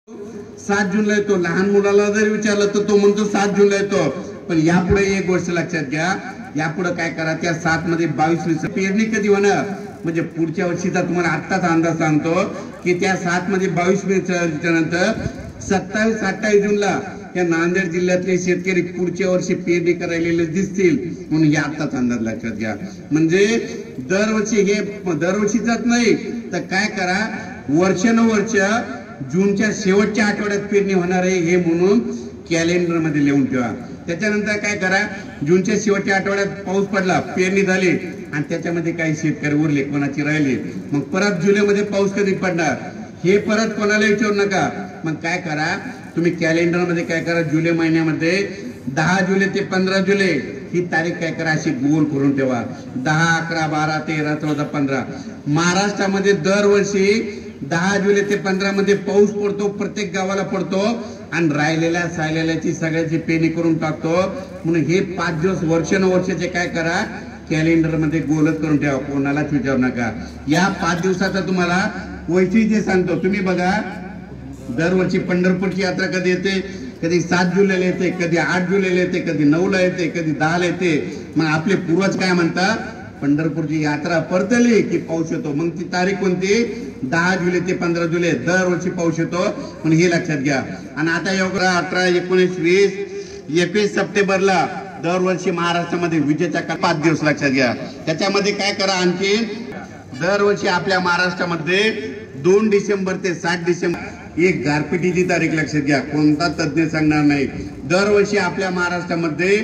7 जूनला येतो. लहान मुलाला जर विचारलं तर तो म्हणतो 7 जूनला येतो. पण यापुढे एक गोष्ट लक्षात घ्या, यापुढे काय करा, त्या 7 मध्ये 22 पेरणी कधी होणार म्हणजे पुढच्या वर्षीचा तुम्हाला आत्ताच अंदाज सांगतो की त्या 7 मध्ये 22 नंतर 27-28 जूनला या नांदेड जिल्ह्यातले शेतकरी पुढच्या वर्षी पेरणी करायला दिसतील. म्हणून हे आत्ताच अंदाज लक्षात घ्या. म्हणजे दरवर्षी हे दरवर्षीचाच नाही तर काय करा, वर्षानुवर्ष जूनच्या शेवटच्या आठवड्यात पेरणी होणार आहे हे म्हणून कॅलेंडर मध्ये लिहून ठेवा. त्याच्यानंतर काय करा, जूनच्या शेवटच्या आठवड्यात पाऊस पडला, पेरणी झाली आणि त्याच्यामध्ये काही शेतकरी उरले, कोणाची राहिली, मग परत जुलैमध्ये पाऊस कधी पडणार हे परत कोणाला विचारू नका. मग काय करा, तुम्ही कॅलेंडर मध्ये काय करा, जुलै महिन्यामध्ये 10 जुलै ते 15 जुलै ही तारीख काय करा, अशी गोल करून ठेवा. 10, 11, 12, 13, 14, 15 महाराष्ट्रामध्ये दरवर्षी 10 जुलै ते 15 मध्ये पाऊस पडतो, प्रत्येक गावाला पडतो आणि राहिलेल्या सायलेल्याची सगळ्याची पेरणी करून टाकतो. म्हणून हे 5 दिवस वर्षानुवर्षाचे काय करा, कॅलेंडर मध्ये गोलच करून ठेवा, कोणालाच विचारू नका. या 5 दिवसाचा तुम्हाला वैशिष्ट्य सांगतो. तुम्ही बघा, दरवर्षी पंढरपूरची यात्रा कधी येते, कधी 7 जुलैला येते, कधी 8 जुलैला येते, कधी 9ला येते, कधी 10ला येते. मग आपले पूर्वज काय म्हणतात, पंढरपूरची यात्रा परतली की पाऊस येतो. मग ती तारीख कोणती, 10 जुलै ते 15 जुलै दरवर्षी पाऊस येतो. म्हणून हे लक्षात घ्या. आणि आता 18, 19, 20, 21 सप्टेंबरला दरवर्षी महाराष्ट्रामध्ये विजेच्या 5 दिवस लक्षात घ्या. त्याच्यामध्ये काय करा, आणखी दरवर्षी आपल्या महाराष्ट्रामध्ये 2 डिसेंबर ते 7 डिसेंबर एक गारपिटीची तारीख लक्षात घ्या, कोणता तज्ञ सांगणार नाही. दरवर्षी आपल्या महाराष्ट्रामध्ये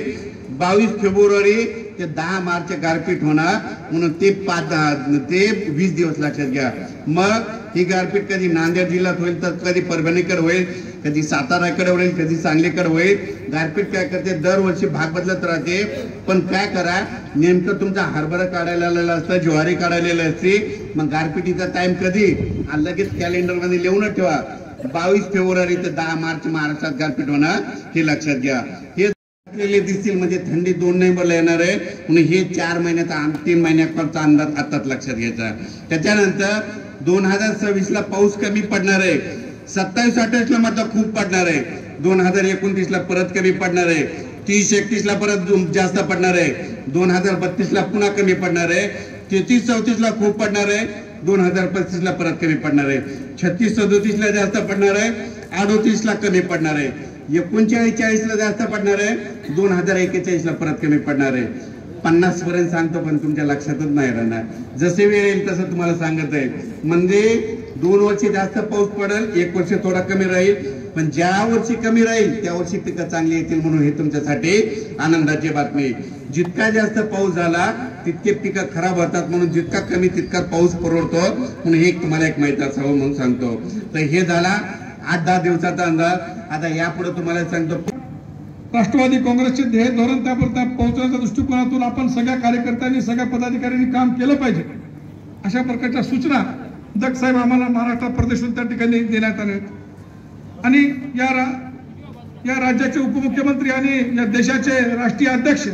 22 फेब्रुवारी ते 10 मार्च गारपीट होणार. म्हणून ते 20 दिवस लक्षात घ्या. मग ही गारपीट कधी नांदेड जिल्ह्यात होईल, तर कधी परभणीकडे होईल, कधी साताराकडे होईल, कधी सांगलीकडे होईल. गारपीट काय करते, दरवर्षी भाग बदलत राहते. पण काय करा, नेमकं तुमचा हरभरा काढायला असतं, ज्वारी काढायला असते. मग गारपिटीचा टाइम कधी, लगेच कॅलेंडर मध्ये लिहून ठेवा, 22 फेब्रुवारी ते 10 मार्च महाराष्ट्रात गारपीट होणार, हे लक्षात घ्या. हे दिसतील म्हणजे थंडी 2 नोव्हेंबरला येणार आहे. म्हणून हे 4 महिन्याचा 3 महिन्याचा अंदाज आताच लक्षात घ्यायचा. त्याच्यानंतर 2026 ला पाऊस कमी पडणार आहे, 27-28 ला मात्र खूप पडणार आहे, 2029 ला परत कमी पडणार आहे, 30-31 ला परत जास्त पडणार आहे, 2032 ला पुन्हा कमी पडणार आहे, 33-34 ला खूप पडणार आहे, 2035 ला परत कमी पडणार आहे, 36-37 ला जास्त पडणार आहे, 38 ला कमी पडणार आहे, 39-40 ला जास्त पडणार आहे, 2041 ला परत कमी पडणार आहे. 50 पर्यंत सांगतो पण तुमच्या लक्षातच नाही राहणार. जसे वेळ येईल तसं तुम्हाला सांगत आहे. म्हणजे 2 वर्षी जास्त पाऊस पडेल, 1 वर्ष थोडा कमी राहील. पण ज्या वर्षी कमी राहील त्या वर्षी पिकं चांगली येतील. म्हणून हे तुमच्यासाठी आनंदाची बातमी. जितका जास्त पाऊस झाला तितके पिकं खराब होतात. म्हणून जितका कमी तितका पाऊस परवडतो. म्हणून हे तुम्हाला एक माहिती असावं म्हणून सांगतो. तर हे झाला 8-10 दिवसाचा अंदाज. आता यापुढे तुम्हाला सांगतो, राष्ट्रवादी काँग्रेसचे ध्येय धोरण त्यापर्यंत पोहोचवण्याच्या दृष्टिकोनातून आपण सगळ्या कार्यकर्त्यांनी, सगळ्या पदाधिकाऱ्यांनी काम केलं पाहिजे. अशा प्रकारच्या सूचना जग साहेब आम्हाला महाराष्ट्र प्रदेशून त्या ठिकाणी देण्यात आल्या. आणि या राज्याचे उपमुख्यमंत्री आणि या देशाचे राष्ट्रीय अध्यक्ष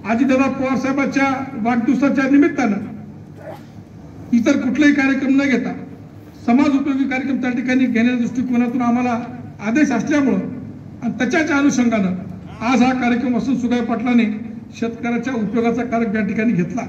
अजितदादा पवार साहेबांच्या वाढदिवसाच्या निमित्तानं इतर कुठलाही कार्यक्रम न घेता समाज उपयोगी कार्यक्रम त्या ठिकाणी घेण्याच्या दृष्टिकोनातून आम्हाला आदेश असल्यामुळं आणि त्याच्याच्या अनुषंगानं आज हा कार्यक्रम वसंत सुगाय पाटलांनी शेतकऱ्याच्या उपयोगाचा कार्यक्रम या ठिकाणी घेतला.